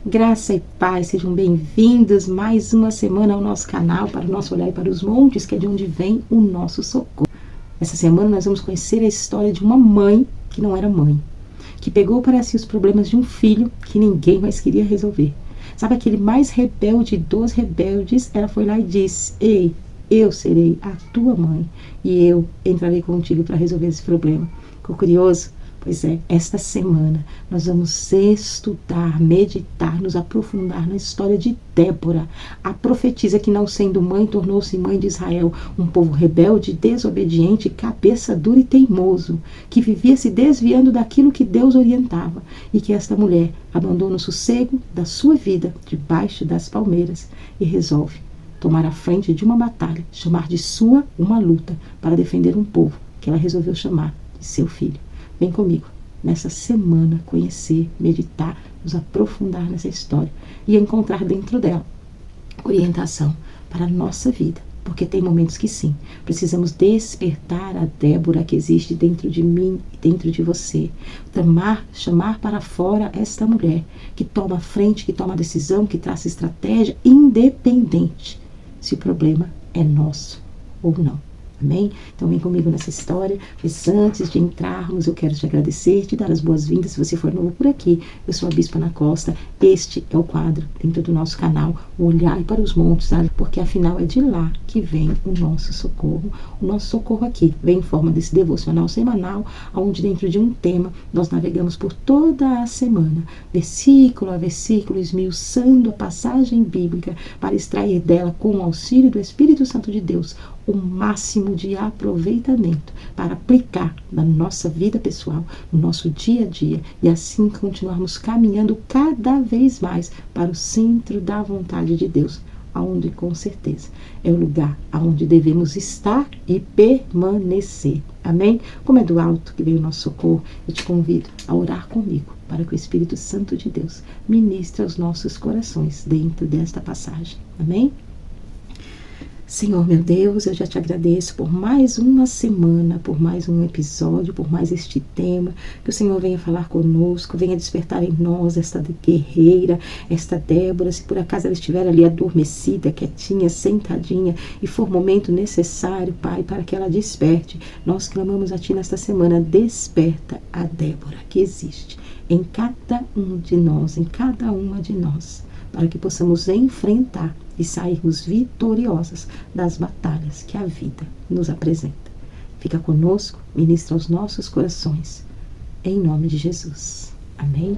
Graça e paz, sejam bem-vindos mais uma semana ao nosso canal, para o nosso olhar e para os montes, que é de onde vem o nosso socorro. Essa semana nós vamos conhecer a história de uma mãe que não era mãe, que pegou para si os problemas de um filho que ninguém mais queria resolver. Sabe aquele mais rebelde dos rebeldes? Ela foi lá e disse: ei, eu serei a tua mãe e eu entrarei contigo para resolver esse problema. Ficou curioso? Pois é, esta semana nós vamos estudar, meditar, nos aprofundar na história de Débora, a profetisa que, não sendo mãe, tornou-se mãe de Israel, um povo rebelde, desobediente, cabeça dura e teimoso, que vivia se desviando daquilo que Deus orientava, e que esta mulher abandona o sossego da sua vida debaixo das palmeiras e resolve tomar a frente de uma batalha, chamar de sua uma luta para defender um povo que ela resolveu chamar de seu filho. Vem comigo nessa semana conhecer, meditar, nos aprofundar nessa história e encontrar dentro dela orientação para a nossa vida. Porque tem momentos que sim, precisamos despertar a Débora que existe dentro de mim e dentro de você. Chamar para fora esta mulher que toma a frente, que toma a decisão, que traça estratégia, independente se o problema é nosso ou não. Amém? Então vem comigo nessa história. Mas antes de entrarmos, eu quero te agradecer, te dar as boas-vindas. Se você for novo por aqui, eu sou a Bispa Ana Costa. Este é o quadro dentro do nosso canal, o Olhar para os Montes, sabe? Porque afinal é de lá que vem o nosso socorro. O nosso socorro aqui vem em forma desse devocional semanal, onde dentro de um tema nós navegamos por toda a semana, versículo a versículo, esmiuçando a passagem bíblica para extrair dela, com o auxílio do Espírito Santo de Deus, o máximo de aproveitamento para aplicar na nossa vida pessoal, no nosso dia a dia, e assim continuarmos caminhando cada vez mais para o centro da vontade de Deus, aonde com certeza é o lugar aonde devemos estar e permanecer. Amém? Como é do alto que veio o nosso socorro, eu te convido a orar comigo para que o Espírito Santo de Deus ministre aos nossos corações dentro desta passagem. Amém? Senhor meu Deus, eu já te agradeço por mais uma semana, por mais um episódio, por mais este tema. Que o Senhor venha falar conosco, venha despertar em nós esta guerreira, esta Débora. Se por acaso ela estiver ali adormecida, quietinha, sentadinha, e for momento necessário, Pai, para que ela desperte, nós clamamos a Ti nesta semana: desperta a Débora que existe em cada um de nós, em cada uma de nós, para que possamos enfrentar e sairmos vitoriosas das batalhas que a vida nos apresenta. Fica conosco, ministra aos nossos corações, em nome de Jesus. Amém?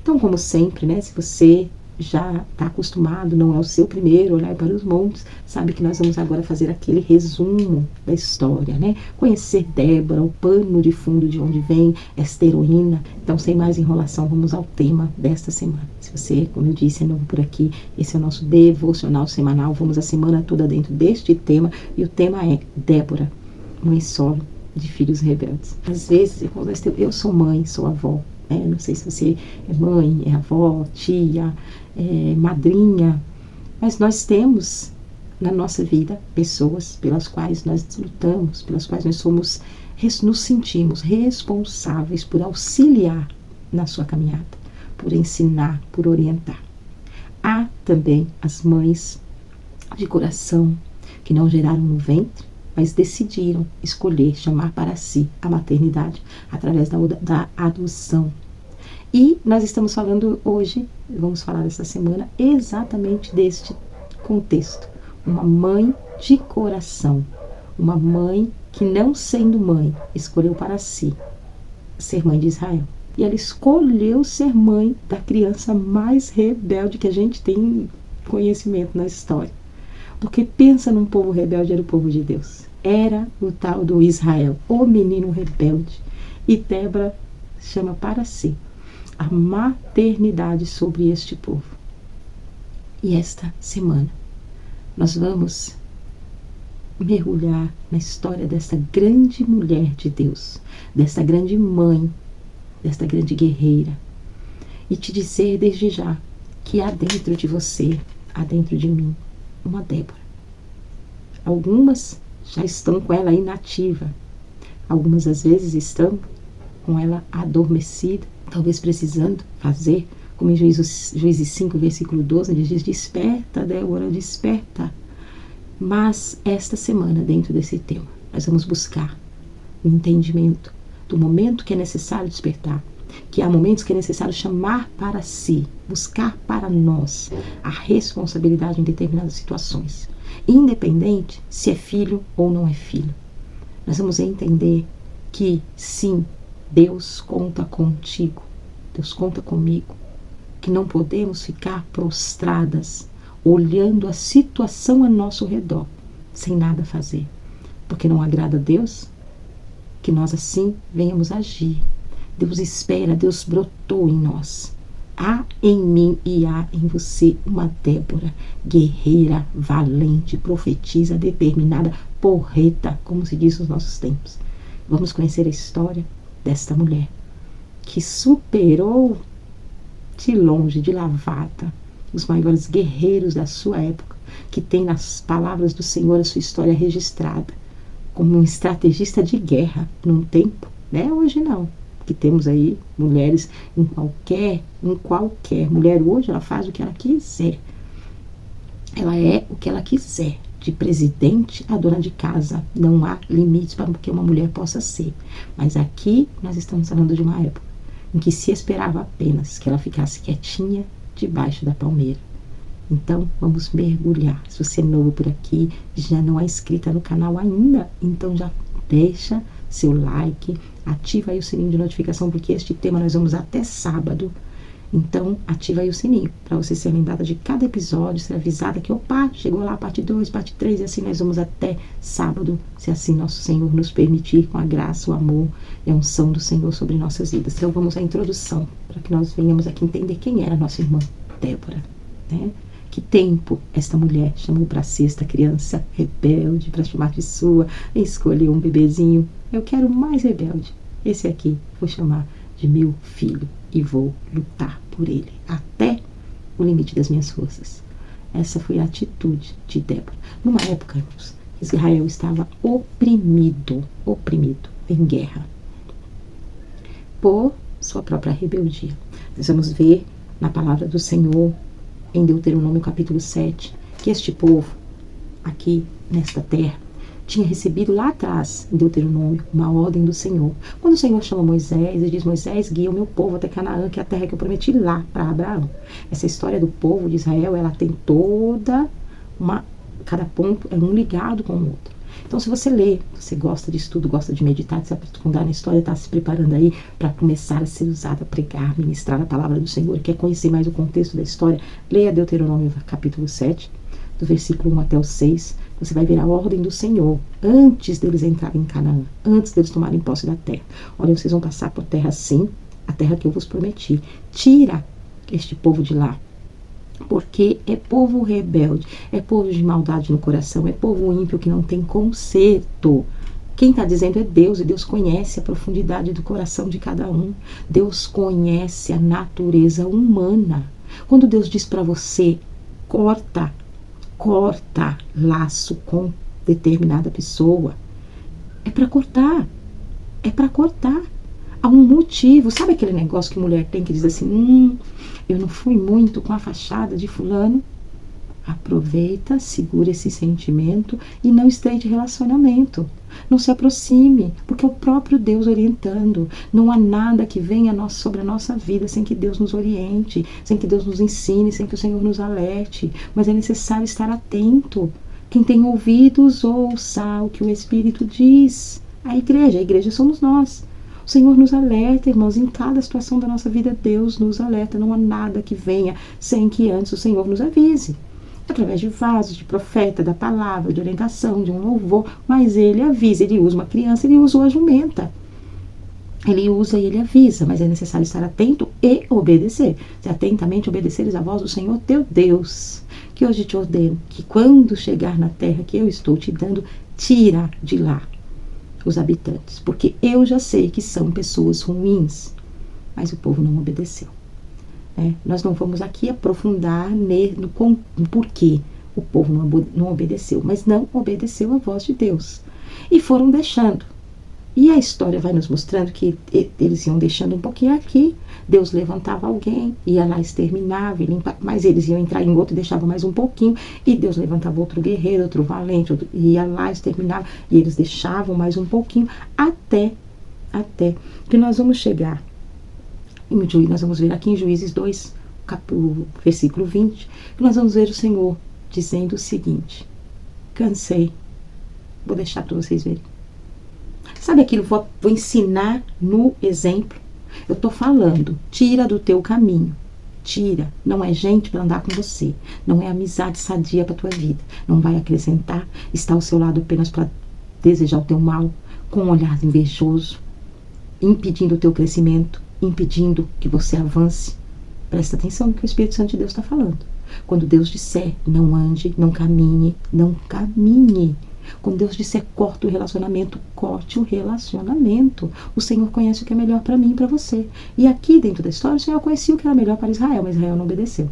Então, como sempre, né, se você já está acostumado, não é o seu primeiro olhar para os montes, sabe que nós vamos agora fazer aquele resumo da história, né? Conhecer Débora, o pano de fundo de onde vem esta heroína. Então, sem mais enrolação, vamos ao tema desta semana. Se você, como eu disse, é novo por aqui, esse é o nosso devocional semanal. Vamos a semana toda dentro deste tema, e o tema é Débora, mãe solo de filhos rebeldes. Às vezes, eu sou mãe, sou avó. Não sei se você é mãe, é avó, tia, madrinha, mas nós temos na nossa vida pessoas pelas quais nós lutamos, pelas quais nós nos sentimos responsáveis por auxiliar na sua caminhada, por ensinar, por orientar. Há também as mães de coração que não geraram no ventre, mas decidiram escolher chamar para si a maternidade através da adoção. E nós estamos falando hoje, vamos falar essa semana, exatamente deste contexto. Uma mãe de coração, uma mãe que, não sendo mãe, escolheu para si ser mãe de Israel. E ela escolheu ser mãe da criança mais rebelde que a gente tem conhecimento na história. Porque pensa num povo rebelde, era o povo de Deus. Era o tal do Israel, o menino rebelde. E Débora chama para si a maternidade sobre este povo. E esta semana nós vamos mergulhar na história desta grande mulher de Deus, desta grande mãe, desta grande guerreira, e te dizer desde já que há dentro de você, há dentro de mim, uma Débora. Algumas já estão com ela inativa, algumas às vezes estão com ela adormecida, talvez precisando fazer como em Juízes 5, versículo 12, ele diz: desperta, Débora, desperta. Mas esta semana, dentro desse tema, nós vamos buscar o entendimento do momento que é necessário despertar, que há momentos que é necessário chamar para si, buscar para nós a responsabilidade em determinadas situações, independente se é filho ou não é filho. Nós vamos entender que sim, Deus conta contigo, Deus conta comigo, que não podemos ficar prostradas, olhando a situação a nosso redor, sem nada fazer, porque não agrada a Deus que nós assim venhamos agir. Deus espera, Deus brotou em nós. Há em mim e há em você uma Débora, guerreira, valente, profetiza, determinada, porreta, como se diz nos nossos tempos. Vamos conhecer a história desta mulher que superou de longe, de lavada, os maiores guerreiros da sua época, que tem nas palavras do Senhor a sua história registrada como um estrategista de guerra num tempo, né? Hoje não, que temos aí mulheres em qualquer mulher hoje, ela faz o que ela quiser, ela é o que ela quiser, de presidente a dona de casa, não há limites para o que uma mulher possa ser. Mas aqui nós estamos falando de uma época em que se esperava apenas que ela ficasse quietinha debaixo da palmeira. Então vamos mergulhar. Se você é novo por aqui, já não é inscrita no canal ainda, então já deixa seu like, ativa aí o sininho de notificação, porque este tema nós vamos até sábado. Então ativa aí o sininho para você ser lembrada de cada episódio, ser avisada que opa, chegou lá a parte 2, parte 3, e assim nós vamos até sábado, se assim nosso Senhor nos permitir, com a graça, o amor e a unção do Senhor sobre nossas vidas. Então vamos à introdução, para que nós venhamos aqui entender quem era a nossa irmã Débora, né? Que tempo esta mulher chamou para si esta criança rebelde, para chamar de sua, e escolheu um bebezinho. Eu quero mais rebelde. Esse aqui vou chamar de meu filho e vou lutar por ele até o limite das minhas forças. Essa foi a atitude de Débora. Numa época, Israel estava oprimido em guerra por sua própria rebeldia. Nós vamos ver na palavra do Senhor em Deuteronômio capítulo 7, que este povo aqui nesta terra tinha recebido lá atrás, em Deuteronômio, uma ordem do Senhor. Quando o Senhor chama Moisés e diz: Moisés, guia o meu povo até Canaã, que é a terra que eu prometi lá para Abraão. Essa história do povo de Israel, ela tem cada ponto é um ligado com o outro. Então, se você lê, você gosta de estudo, gosta de meditar, de se aprofundar na história, está se preparando aí para começar a ser usada, a pregar, ministrar a palavra do Senhor, quer conhecer mais o contexto da história, leia Deuteronômio capítulo 7, do versículo 1 até o 6, você vai ver a ordem do Senhor, antes deles entrarem em Canaã, antes deles tomarem posse da terra. Olha, vocês vão passar por terra sim, a terra que eu vos prometi. Tira este povo de lá, porque é povo rebelde, é povo de maldade no coração, é povo ímpio que não tem conserto. Quem está dizendo é Deus, e Deus conhece a profundidade do coração de cada um. Deus conhece a natureza humana. Quando Deus diz para você, corta laço com determinada pessoa, é para cortar, há um motivo. Sabe aquele negócio que mulher tem que diz assim, eu não fui muito com a fachada de fulano? Aproveita, segura esse sentimento e não estreite relacionamento. Não se aproxime, porque é o próprio Deus orientando. Não há nada que venha sobre a nossa vida sem que Deus nos oriente, sem que Deus nos ensine, sem que o Senhor nos alerte. Mas é necessário estar atento. Quem tem ouvidos, ouça o que o Espírito diz. A igreja somos nós. O Senhor nos alerta, irmãos, em cada situação da nossa vida, Deus nos alerta. Não há nada que venha sem que antes o Senhor nos avise. Através de vasos, de profeta, da palavra, de orientação, de um louvor, mas ele avisa, ele usa uma criança, ele usou a jumenta. Ele usa e ele avisa, mas é necessário estar atento e obedecer. Se atentamente obedeceres a voz do Senhor teu Deus, que hoje te ordeno, que quando chegar na terra que eu estou te dando, tira de lá os habitantes, porque eu já sei que são pessoas ruins, mas o povo não obedeceu. Nós não vamos aqui aprofundar no porquê o povo não obedeceu, mas não obedeceu a voz de Deus. E foram deixando E a história vai nos mostrando que eles iam deixando um pouquinho aqui, Deus levantava alguém, ia lá, exterminava, mas eles iam entrar em outro e deixavam mais um pouquinho, e Deus levantava outro guerreiro, outro valente, ia lá, exterminava, e eles deixavam mais um pouquinho, até que nós vamos chegar, nós vamos ver aqui em Juízes 2, o versículo 20, que nós vamos ver o Senhor dizendo o seguinte: cansei, vou deixar para vocês verem. Sabe aquilo, vou ensinar no exemplo. Eu estou falando, tira do teu caminho. Tira, não é gente para andar com você. Não é amizade sadia para tua vida. Não vai acrescentar, está ao seu lado apenas para desejar o teu mal, com um olhar invejoso, impedindo o teu crescimento, impedindo que você avance. Presta atenção no que o Espírito Santo de Deus está falando. Quando Deus disser, não ande, não caminhe, não caminhe. Quando Deus disser, corta o relacionamento, corte o relacionamento. O Senhor conhece o que é melhor para mim e para você. E aqui dentro da história, o Senhor conhecia o que era melhor para Israel, mas Israel não obedeceu.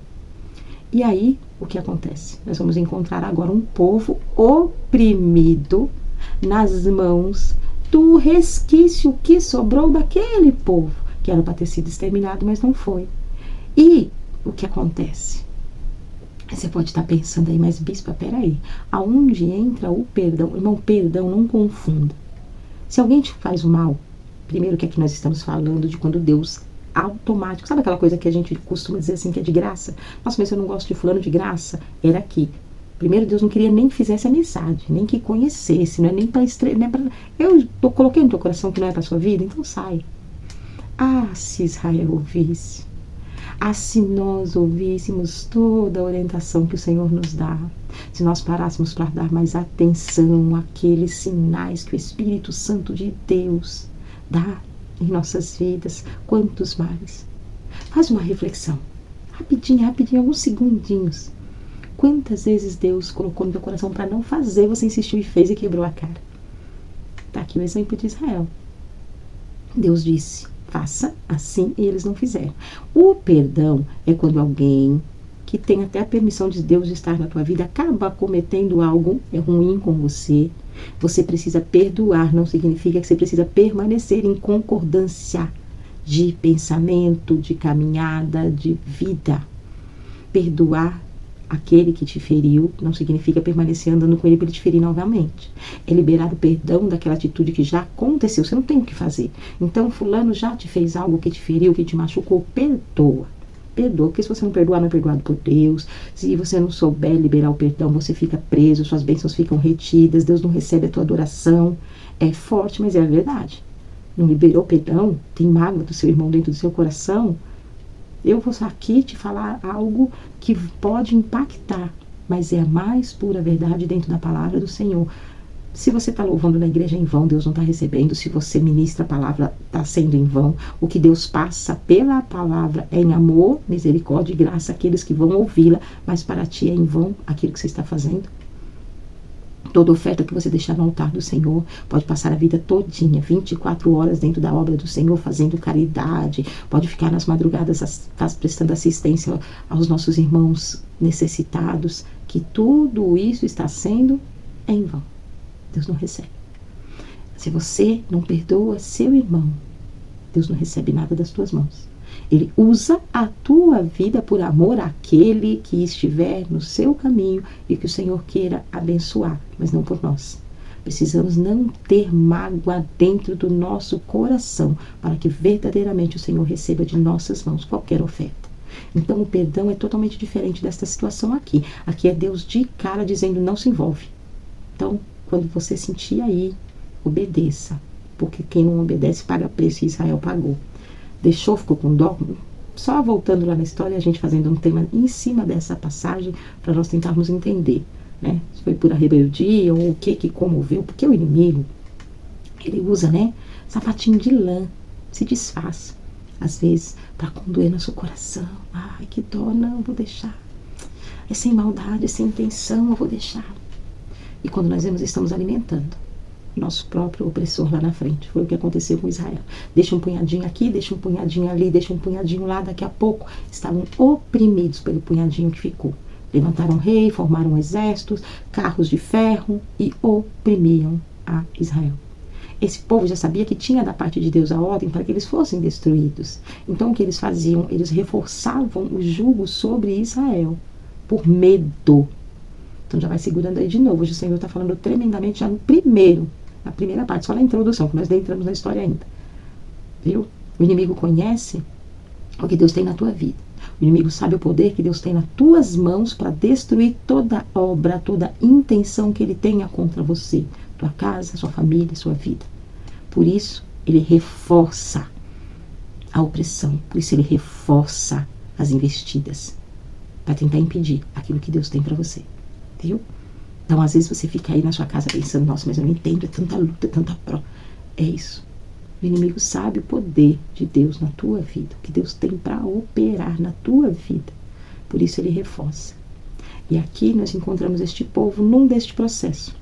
E aí, o que acontece? Nós vamos encontrar agora um povo oprimido nas mãos do resquício que sobrou daquele povo, que era para ter sido exterminado, mas não foi. E o que acontece? Você pode estar pensando aí, mas bispa, peraí, aonde entra o perdão? Irmão, perdão não confunda. Se alguém te faz o mal, primeiro que aqui nós estamos falando de quando Deus automático, sabe aquela coisa que a gente costuma dizer assim, que é de graça? Nossa, mas eu não gosto de fulano de graça. Era aqui. Primeiro, Deus não queria nem que fizesse amizade, nem que conhecesse, não é nem para coloquei no teu coração que não é para sua vida, então sai. Ah, se Israel ouvisse. Ah, se nós ouvíssemos toda a orientação que o Senhor nos dá, se nós parássemos para dar mais atenção àqueles sinais que o Espírito Santo de Deus dá em nossas vidas, quantos mais? Faz uma reflexão, rapidinho, alguns segundinhos. Quantas vezes Deus colocou no teu coração para não fazer, você insistiu e fez e quebrou a cara? Está aqui o exemplo de Israel. Deus disse, faça assim, e eles não fizeram. O perdão é quando alguém que tem até a permissão de Deus de estar na tua vida acaba cometendo algo ruim com você. Você precisa perdoar, não significa que você precisa permanecer em concordância de pensamento, de caminhada, de vida. Perdoar aquele que te feriu não significa permanecer andando com ele para ele te ferir novamente. É liberar o perdão daquela atitude que já aconteceu. Você não tem o que fazer. Então, fulano já te fez algo que te feriu, que te machucou. Perdoa. Perdoa. Porque se você não perdoar, não é perdoado por Deus. Se você não souber liberar o perdão, você fica preso, suas bênçãos ficam retidas, Deus não recebe a tua adoração. É forte, mas é a verdade. Não liberou perdão? Tem mágoa do seu irmão dentro do seu coração? Eu vou aqui te falar algo que pode impactar, mas é a mais pura verdade dentro da palavra do Senhor. Se você está louvando na igreja em vão, Deus não está recebendo. Se você ministra a palavra, está sendo em vão. O que Deus passa pela palavra é em amor, misericórdia e graça àqueles que vão ouvi-la, mas para ti é em vão aquilo que você está fazendo. Toda oferta que você deixar no altar do Senhor, pode passar a vida todinha, 24 horas dentro da obra do Senhor, fazendo caridade, pode ficar nas madrugadas prestando assistência aos nossos irmãos necessitados, que tudo isso está sendo em vão. Deus não recebe. Se você não perdoa seu irmão, Deus não recebe nada das tuas mãos. Ele usa a tua vida por amor àquele que estiver no seu caminho e que o Senhor queira abençoar, mas não por nós. Precisamos não ter mágoa dentro do nosso coração para que verdadeiramente o Senhor receba de nossas mãos qualquer oferta. Então o perdão é totalmente diferente desta situação aqui. Aqui é Deus de cara dizendo não se envolve. Então, quando você sentir aí, obedeça, porque quem não obedece paga preço, e Israel pagou. Deixou, ficou com dó. Só voltando lá na história, a gente fazendo um tema em cima dessa passagem para nós tentarmos entender, né? Se foi por a rebeldia ou o que comoveu, porque o inimigo, ele usa, né, sapatinho de lã, se desfaz, às vezes, para condoer nosso coração. Ai, que dó, não, vou deixar. É sem maldade, é sem intenção, eu vou deixar. E quando nós vemos, estamos alimentando nosso próprio opressor lá na frente. Foi o que aconteceu com Israel. Deixa um punhadinho aqui, deixa um punhadinho ali, deixa um punhadinho lá. Daqui a pouco estavam oprimidos pelo punhadinho que ficou. Levantaram rei, formaram exércitos, carros de ferro e oprimiam a Israel. esse povo já sabia que tinha da parte de Deus a ordem para que eles fossem destruídos. Então o que eles faziam? Eles reforçavam o jugo sobre Israel por medo. Então já vai segurando aí de novo. Hoje o Senhor está falando tremendamente já na primeira parte, só na introdução, que nós nem entramos na história ainda. Viu? O inimigo conhece o que Deus tem na tua vida. O inimigo sabe o poder que Deus tem nas tuas mãos para destruir toda obra, toda intenção que ele tenha contra você, tua casa, sua família, sua vida. Por isso, ele reforça a opressão, por isso ele reforça as investidas, para tentar impedir aquilo que Deus tem para você. Viu? Então, às vezes você fica aí na sua casa pensando, nossa, mas eu não entendo, é tanta luta, é tanta prova. É isso. O inimigo sabe o poder de Deus na tua vida, o que Deus tem para operar na tua vida. Por isso ele reforça. E aqui nós encontramos este povo num deste processo,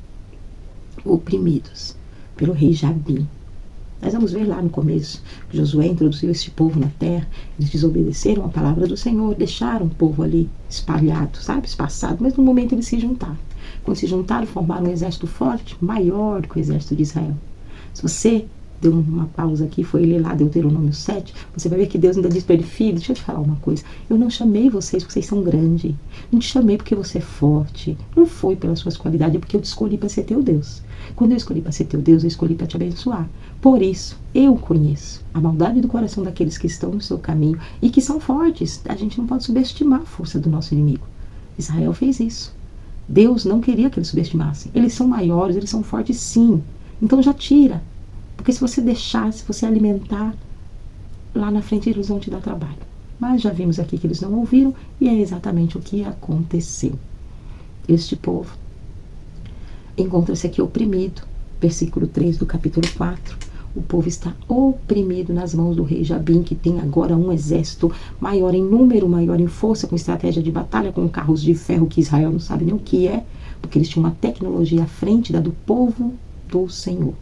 oprimidos pelo rei Jabim. Nós vamos ver lá no começo que Josué introduziu este povo na terra, eles desobedeceram a palavra do Senhor, deixaram o povo ali espalhado, sabe, espaçado, mas no momento eles se juntaram. Quando se juntaram, formaram um exército forte, maior que o exército de Israel. Se você deu uma pausa aqui, foi ler lá Deuteronômio 7, você vai ver que Deus ainda diz para ele, filho, deixa eu te falar uma coisa, eu não chamei vocês porque vocês são grandes, não te chamei porque você é forte, não foi pelas suas qualidades, é porque eu te escolhi para ser teu Deus. Quando eu escolhi para ser teu Deus, eu escolhi para te abençoar. Por isso, eu conheço a maldade do coração daqueles que estão no seu caminho e que são fortes. A gente não pode subestimar a força do nosso inimigo. Israel fez isso. Deus não queria que eles subestimassem. Eles são maiores, eles são fortes sim. Então já tira. Porque se você deixar, se você alimentar, lá na frente eles vão te dar trabalho. Mas já vimos aqui que eles não ouviram e é exatamente o que aconteceu. Este povo encontra-se aqui oprimido. Versículo 3 do capítulo 4. O povo está oprimido nas mãos do rei Jabim, que tem agora um exército maior em número, maior em força, com estratégia de batalha, com carros de ferro que Israel não sabe nem o que é, porque eles tinham uma tecnologia à frente da do povo do Senhor.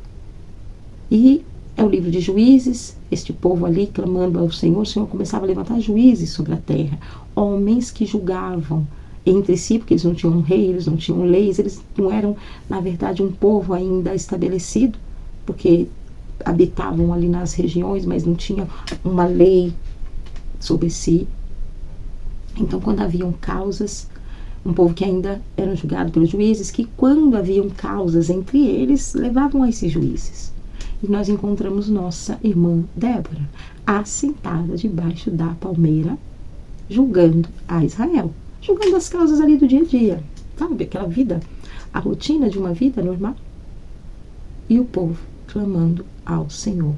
E é o livro de Juízes, este povo ali clamando ao Senhor, o Senhor começava a levantar juízes sobre a terra, homens que julgavam entre si, porque eles não tinham um rei, eles não tinham leis, eles não eram, na verdade, um povo ainda estabelecido, porque habitavam ali nas regiões, mas não tinha uma lei sobre si. Então, quando haviam causas, um povo que ainda eram julgados pelos juízes, que quando haviam causas entre eles, levavam a esses juízes. E nós encontramos nossa irmã Débora, assentada debaixo da palmeira, julgando a Israel, julgando as causas ali do dia a dia, sabe, aquela vida, a rotina de uma vida normal. E o povo clamando ao Senhor,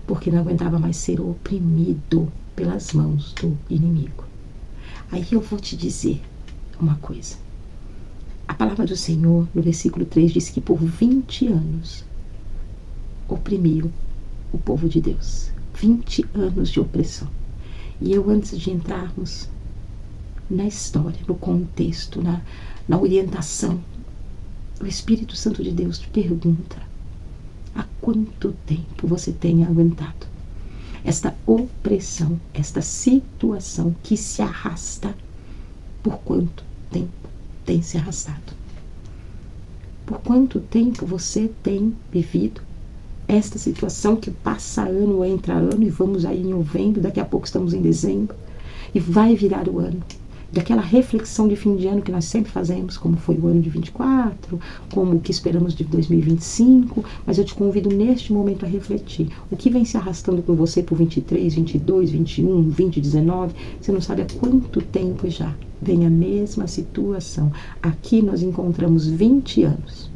porque não aguentava mais ser oprimido pelas mãos do inimigo. Aí eu vou te dizer uma coisa. A palavra do Senhor, no versículo 3, diz que por 20 anos oprimiu o povo de Deus. 20 anos de opressão. E eu, antes de entrarmos na história, no contexto, na orientação, o Espírito Santo de Deus te pergunta: há quanto tempo você tem aguentado esta opressão, esta situação que se arrasta? Por quanto tempo tem se arrastado? Por quanto tempo você tem vivido esta situação que passa ano, entra ano, e vamos aí em novembro, daqui a pouco estamos em dezembro, e vai virar o ano. Daquela reflexão de fim de ano que nós sempre fazemos, como foi o ano de 24, como o que esperamos de 2025, mas eu te convido neste momento a refletir. O que vem se arrastando com você por 23, 22, 21, 20, 19, você não sabe há quanto tempo já vem a mesma situação. Aqui nós encontramos 20 anos.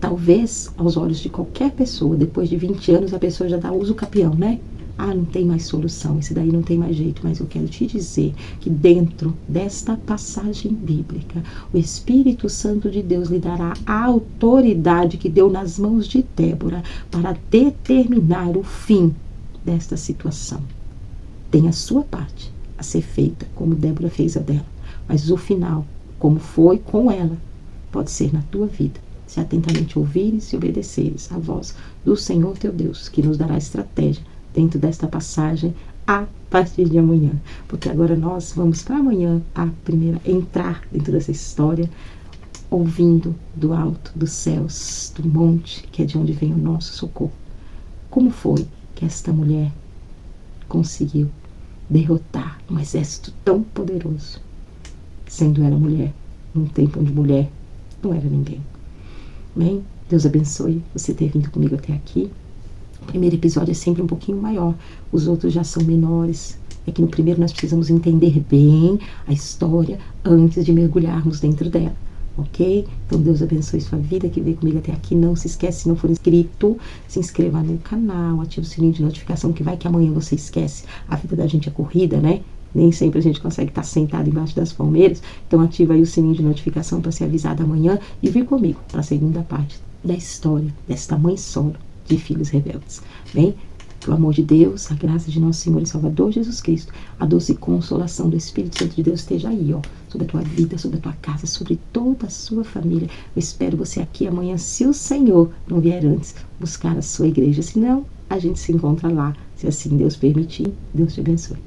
Talvez, aos olhos de qualquer pessoa, depois de 20 anos, a pessoa já dá uso capião, né? Ah, não tem mais solução, esse daí não tem mais jeito. Mas eu quero te dizer que dentro desta passagem bíblica, o Espírito Santo de Deus lhe dará a autoridade que deu nas mãos de Débora para determinar o fim desta situação. Tem a sua parte a ser feita, como Débora fez a dela. Mas o final, como foi com ela, pode ser na tua vida, se atentamente ouvires e obedeceres a voz do Senhor teu Deus, que nos dará estratégia dentro desta passagem a partir de amanhã. Porque agora nós vamos para amanhã entrar dentro dessa história ouvindo do alto dos céus, do monte, que é de onde vem o nosso socorro. Como foi que esta mulher conseguiu derrotar um exército tão poderoso, sendo ela mulher, num tempo onde mulher não era ninguém? Bem, Deus abençoe você ter vindo comigo até aqui. O primeiro episódio é sempre um pouquinho maior, os outros já são menores. É que no primeiro nós precisamos entender bem a história antes de mergulharmos dentro dela, ok? Então Deus abençoe sua vida, que veio comigo até aqui. Não se esquece, se não for inscrito, se inscreva no canal, ative o sininho de notificação, que vai que amanhã você esquece. A vida da gente é corrida, né? Nem sempre a gente consegue estar sentado embaixo das palmeiras. Então ativa aí o sininho de notificação para ser avisado amanhã e vir comigo para a segunda parte da história desta mãe solo de filhos rebeldes. Bem, pelo amor de Deus, a graça de nosso Senhor e Salvador Jesus Cristo, a doce consolação do Espírito Santo de Deus esteja aí, ó, sobre a tua vida, sobre a tua casa, sobre toda a sua família. Eu espero você aqui amanhã, se o Senhor não vier antes buscar a sua igreja. Se não, a gente se encontra lá, se assim Deus permitir. Deus te abençoe.